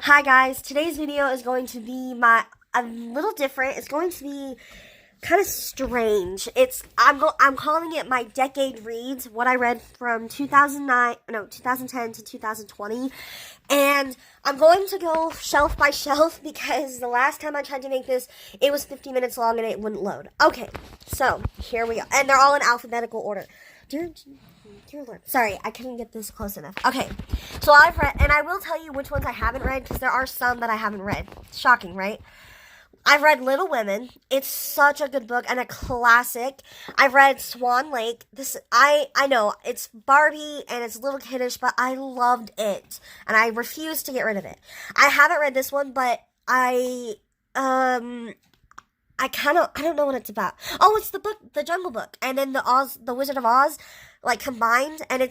Hi guys, today's video is going to be a little different. It's going to be kind of strange. I'm calling it my decade reads, what I read from 2010 to 2020. And I'm going to go shelf by shelf because the last time I tried to make this, it was 50 minutes long and it wouldn't load. Okay, so here we go. And they're all in alphabetical order. Dear Lord. Sorry, I couldn't get this close enough. Okay, so I've read, and I will tell you which ones I haven't read because there are some that I haven't read. Shocking, right? I've read Little Women. It's such a good book and a classic. I've read Swan Lake. I know it's Barbie and it's a little kiddish, but I loved it and I refuse to get rid of it. I haven't read this one, but I don't know what it's about. Oh, it's the book, The Jungle Book, and then the Wizard of Oz, like combined, and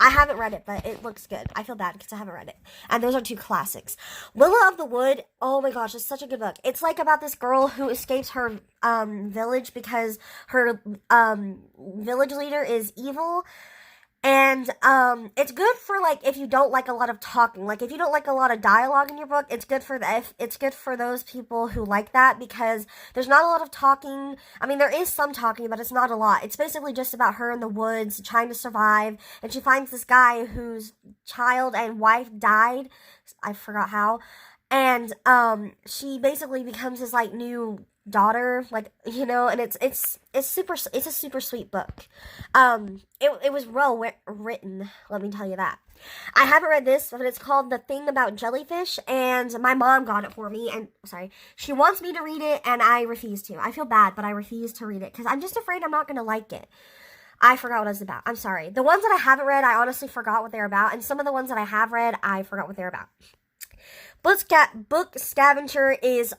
I haven't read it, but it looks good. I feel bad because I haven't read it. And those are two classics. Willa of the Wood, oh my gosh, it's such a good book. It's like about this girl who escapes her, village because her, village leader is evil. And, it's good for, like, if you don't like a lot of talking. Like, if you don't like a lot of dialogue in your book, it's good for it's good for those people who like that because there's not a lot of talking. I mean, there is some talking, but it's not a lot. It's basically just about her in the woods trying to survive, and she finds this guy whose child and wife died. I forgot how. And, she basically becomes his, like, new daughter, like, and it's a super sweet book. It was well written, let me tell you that. I haven't read this, but it's called The Thing About Jellyfish, and my mom got it for me, and sorry, she wants me to read it, and I refuse to. I feel bad, but I refuse to read it because I'm just afraid I'm not gonna like it. I forgot what it was about. I'm sorry. The ones that I haven't read, I honestly forgot what they're about, and some of the ones that I have read, I forgot what they're about. Book Scavenger is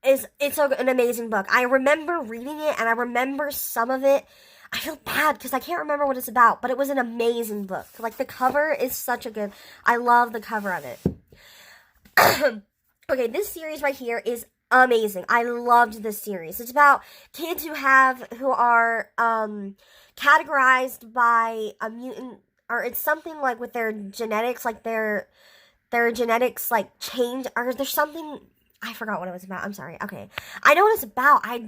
an amazing book. I remember reading it, and I remember some of it. I feel bad because I can't remember what it's about, but it was an amazing book. Like, the cover is such a good, I love the cover of it. Okay, this series right here is amazing. I loved this series. It's about kids who are, categorized by a mutant, or it's something like with their genetics, like their genetics, like, change, or there's something, I forgot what it was about. I'm sorry. Okay. I know what it's about. I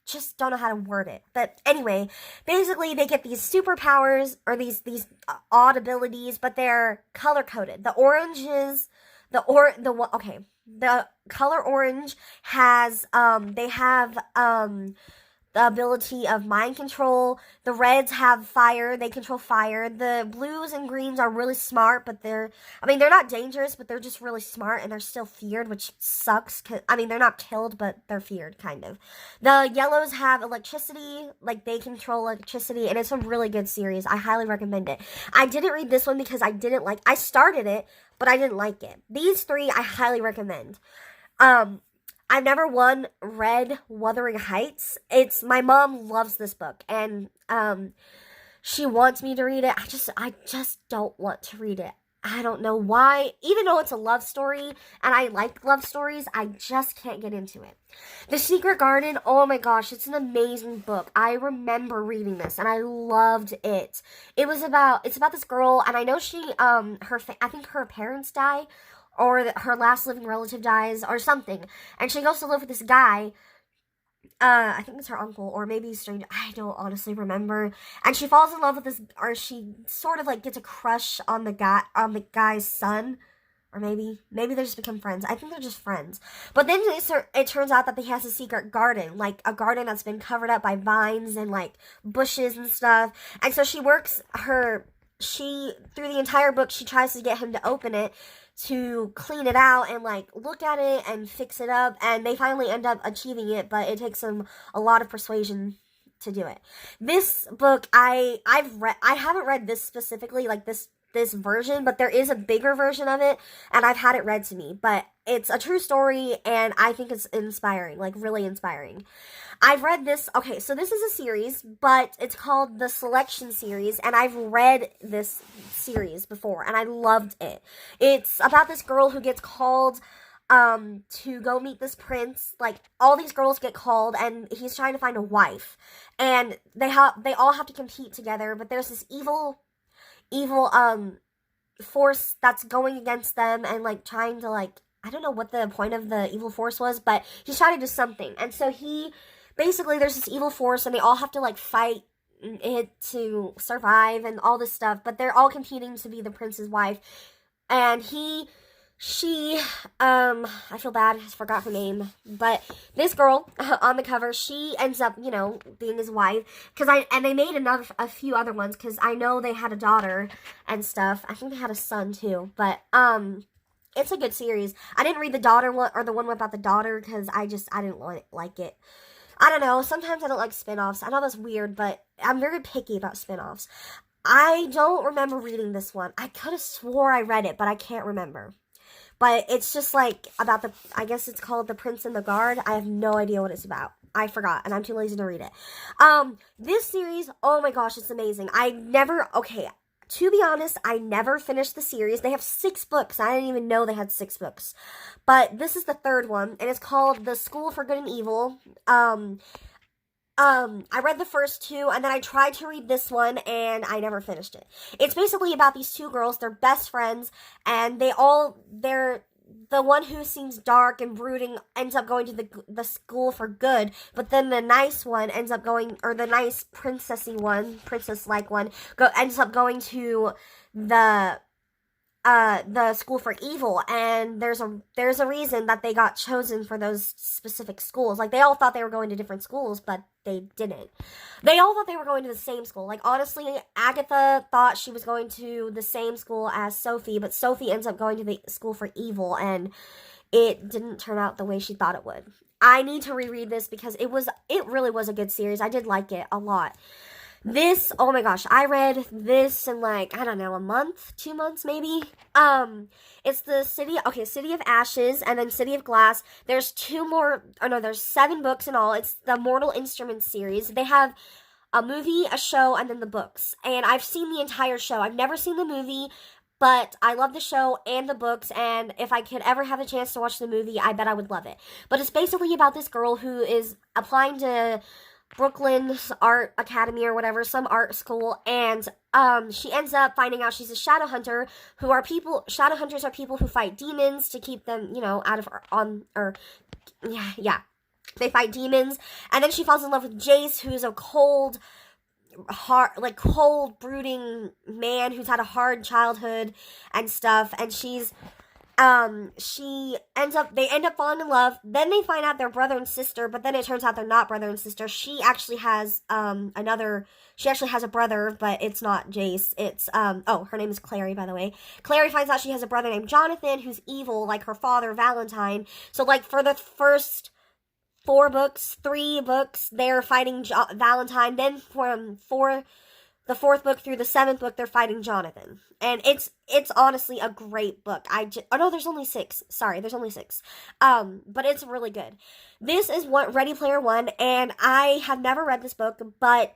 just don't know how to word it. But anyway, basically they get these superpowers or these odd abilities, but they're color coded. The color orange has they have the ability of mind control. The reds have fire. They control fire. The blues and greens are really smart, but they're not dangerous, but they're just really smart, and they're still feared, which sucks. They're not killed, but they're feared, kind of. The yellows have electricity. Like, they control electricity, and it's a really good series. I highly recommend it. I didn't read this one because I started it, but I didn't like it. These three, I highly recommend. I've never read Wuthering Heights. My mom loves this book, and she wants me to read it. I just don't want to read it. I don't know why. Even though it's a love story, and I like love stories, I just can't get into it. The Secret Garden, oh my gosh, it's an amazing book. I remember reading this, and I loved it. It's about this girl, and I know I think her parents die, or her last living relative dies, or something, and she goes to live with this guy. I think it's her uncle, or maybe he's strange. I don't honestly remember. And she falls in love with or she sort of, like, gets a crush on the guy's son, or maybe they just become friends. I think they're just friends. But then it turns out that he has a secret garden, like a garden that's been covered up by vines and, like, bushes and stuff. And so through the entire book, she tries to get him to open it, to clean it out and, like, look at it and fix it up, and they finally end up achieving it, but it takes them a lot of persuasion to do it. This book, I haven't read this specifically, like, this version, but there is a bigger version of it, and I've had it read to me, but it's a true story, and I think it's inspiring, like, really inspiring. I've read this, okay, so this is a series, but it's called the Selection Series, and I've read this series before, and I loved it. It's about this girl who gets called to go meet this prince. Like, all these girls get called, and he's trying to find a wife, and they all have to compete together, but there's this evil force that's going against them and like trying to like, I don't know what the point of the evil force was, but he's trying to do something. And so he basically, there's this evil force and they all have to like fight it to survive and all this stuff, but they're all competing to be the prince's wife. And I feel bad, I forgot her name, but this girl on the cover, she ends up, being his wife, and they made a few other ones, because I know they had a daughter and stuff. I think they had a son too, but, it's a good series. I didn't read the daughter one, or the one about the daughter, because I didn't like it. I don't know, sometimes I don't like spin-offs. I know that's weird, but I'm very picky about spin-offs. I don't remember reading this one. I could have swore I read it, but I can't remember. But it's just like about I guess it's called The Prince and the Guard. I have no idea what it's about. I forgot, and I'm too lazy to read it. This series, oh my gosh, it's amazing. To be honest, I never finished the series. They have 6 books. I didn't even know they had 6 books. But this is the 3rd one, and it's called The School for Good and Evil. I read the first 2, and then I tried to read this one, and I never finished it. It's basically about these 2 girls. They're best friends, and the one who seems dark and brooding ends up going to the school for good, but then the nice one ends up going, or the nice princess-like one, ends up going to the school for evil, and there's a reason that they got chosen for those specific schools. Like, they all thought they were going to different schools, but they didn't. They all thought they were going to the same school. Like, honestly, Agatha thought she was going to the same school as Sophie, but Sophie ends up going to the school for evil, and it didn't turn out the way she thought it would. I need to reread this because it really was a good series. I did like it a lot. This, oh my gosh, I read this in like, I don't know, a month, 2 months maybe. It's the City of Ashes and then City of Glass. There's 7 books in all. It's the Mortal Instruments series. They have a movie, a show, and then the books. And I've seen the entire show. I've never seen the movie, but I love the show and the books, and if I could ever have a chance to watch the movie, I bet I would love it. But it's basically about this girl who is applying to Brooklyn's Art Academy or whatever, some art school, and she ends up finding out she's a shadow hunter. Shadow hunters are people who fight demons to keep them, they fight demons, and then she falls in love with Jace, who's a cold, brooding man who's had a hard childhood and stuff, and they end up falling in love. Then they find out they're brother and sister, but then it turns out they're not brother and sister. She actually has a brother, but it's not Jace. It's her name is Clary, by the way. Clary finds out she has a brother named Jonathan who's evil, like her father Valentine. So like for the first 3 books, they're fighting Valentine. Then from the 4th book through the 7th book, they're fighting Jonathan. And it's honestly a great book. There's only 6. Sorry, there's only 6. But it's really good. This is Ready Player One, and I have never read this book, and I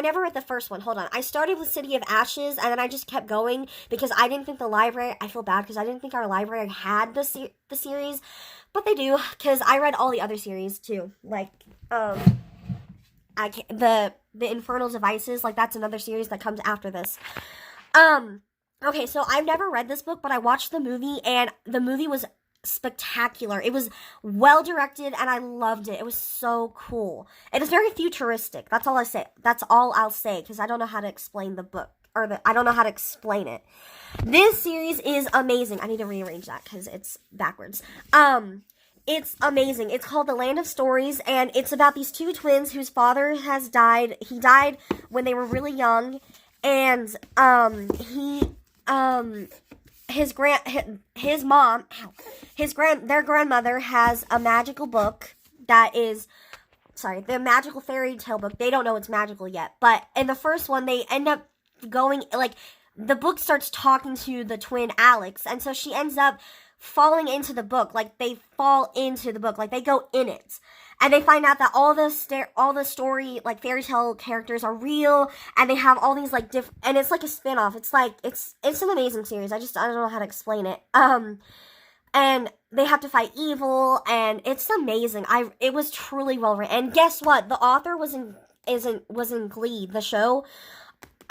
never read the first one. Hold on. I started with City of Ashes, and then I just kept going, because I didn't think I feel bad, because I didn't think our library had the series, but they do, because I read all the other series, too. Like, the Infernal Devices, like, that's another series that comes after this. Okay, so I've never read this book, but I watched the movie, and the movie was spectacular. It was well directed, and I loved it. It was so cool. It is very futuristic. That's all I'll say, because I don't know how to explain the book, I don't know how to explain it. This series is amazing. I need to rearrange that, because it's backwards. It's amazing. It's called The Land of Stories, and it's about these 2 twins whose father has died. He died when they were really young, and their grandmother has a magical book that is, the magical fairy tale book. They don't know it's magical yet, but in the first one, they end up going, like, the book starts talking to the twin Alex, and so she ends up falling into the book. Like, they fall into the book, like, they go in it, and they find out that all the story, like, fairy tale characters are real, and they have all these, like, and it's like a spin-off. It's like, it's an amazing series. I don't know how to explain it. And they have to fight evil, and it's amazing. It was truly well written. And guess what? The author was in Glee, the show.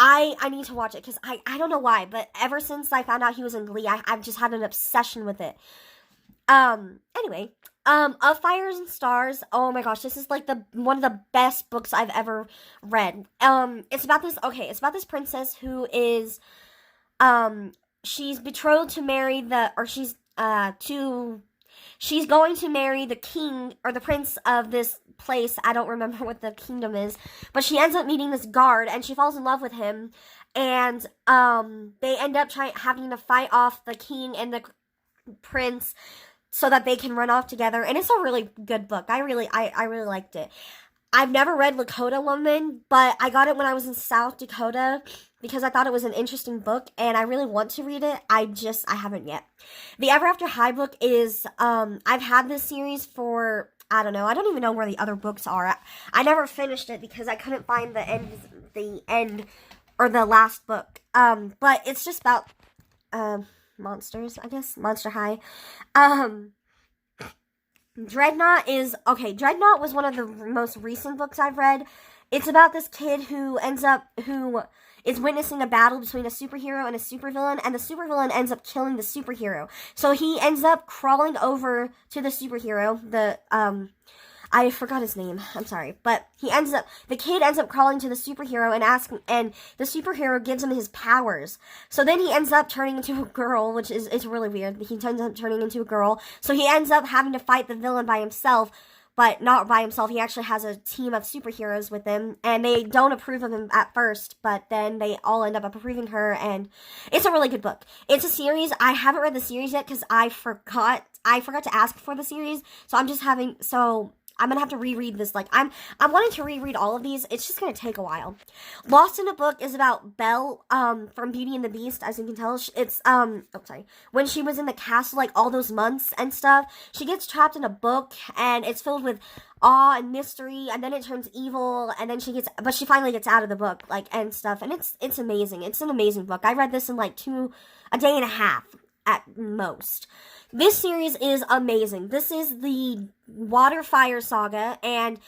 I need to watch it because I don't know why, but ever since I found out he was in Glee, I've just had an obsession with it. Anyway, Of Fires and Stars. Oh my gosh, this is like one of the best books I've ever read. It's about this princess who is, she's betrothed to marry she's going to marry the king or the prince of this place. I don't remember what the kingdom is, but she ends up meeting this guard and she falls in love with him, and they end up having to fight off the king and the prince so that they can run off together. And it's a really good book. I really liked it. I've never read Lakota Woman, but I got it when I was in South Dakota because I thought it was an interesting book, and I really want to read it. I haven't yet. The Ever After High book is, I've had this series for, I don't know, I don't even know where the other books are. I never finished it because I couldn't find the end, or the last book. But it's just about, monsters, I guess. Monster High. Dreadnought was one of the most recent books I've read. It's about this kid who is witnessing a battle between a superhero and a supervillain, and the supervillain ends up killing the superhero. So he ends up crawling over to the superhero, I forgot his name, I'm sorry, but the kid ends up crawling to the superhero and the superhero gives him his powers. So then he ends up turning into a girl, which is really weird. He ends up turning into a girl, so he ends up having to fight the villain by himself, but not by himself. He actually has a team of superheroes with him, and they don't approve of him at first, but then they all end up approving her, and it's a really good book. It's a series. I haven't read the series yet because I forgot to ask for the series, so I'm gonna have to reread this. Like, I'm wanting to reread all of these. It's just gonna take a while. Lost in a Book is about Belle, from Beauty and the Beast. As you can tell, it's, when she was in the castle, like, all those months and stuff, she gets trapped in a book, and it's filled with awe and mystery, and then it turns evil, and then she finally gets out of the book, like, and stuff, and it's amazing. It's an amazing book. I read this in, like, a day and a half at most. This series is amazing. This is the Water Fire Saga, and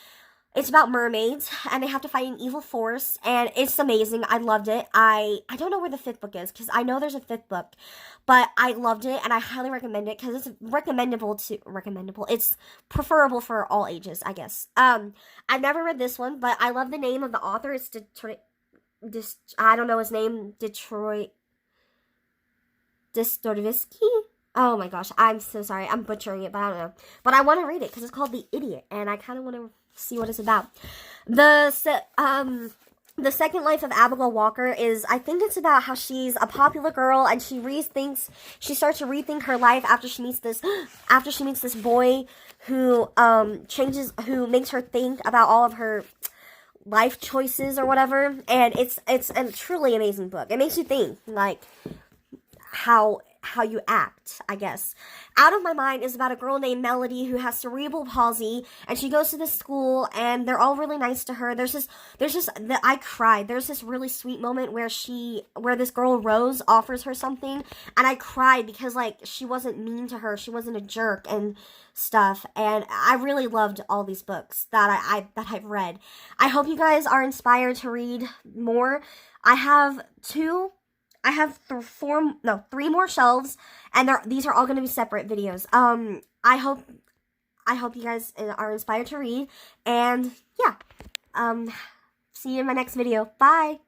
it's about mermaids, and they have to fight an evil force, and it's amazing. I loved it. I don't know where the 5th book is, because I know there's a 5th book, but I loved it, and I highly recommend it, because it's recommendable. It's preferable for all ages, I guess. I've never read this one, but I love the name of the author. It's I don't know his name, Dostoevsky? Oh my gosh, I'm so sorry. I'm butchering it, but I don't know. But I want to read it because it's called The Idiot, and I kind of want to see what it's about. The Second Life of Abigail Walker is, I think it's about how she's a popular girl, and she starts to rethink her life after she meets this boy who makes her think about all of her life choices or whatever. And it's a truly amazing book. It makes you think, like, how you act, I guess. Out of My Mind is about a girl named Melody who has cerebral palsy, and she goes to this school, and they're all really nice to her. I cried. There's this really sweet moment where this girl Rose offers her something, and I cried because, like, she wasn't mean to her, she wasn't a jerk and stuff, and I really loved all these books that I've read. I hope you guys are inspired to read more. I have 3 more shelves, and these are all going to be separate videos. I hope you guys are inspired to read, and yeah, see you in my next video. Bye!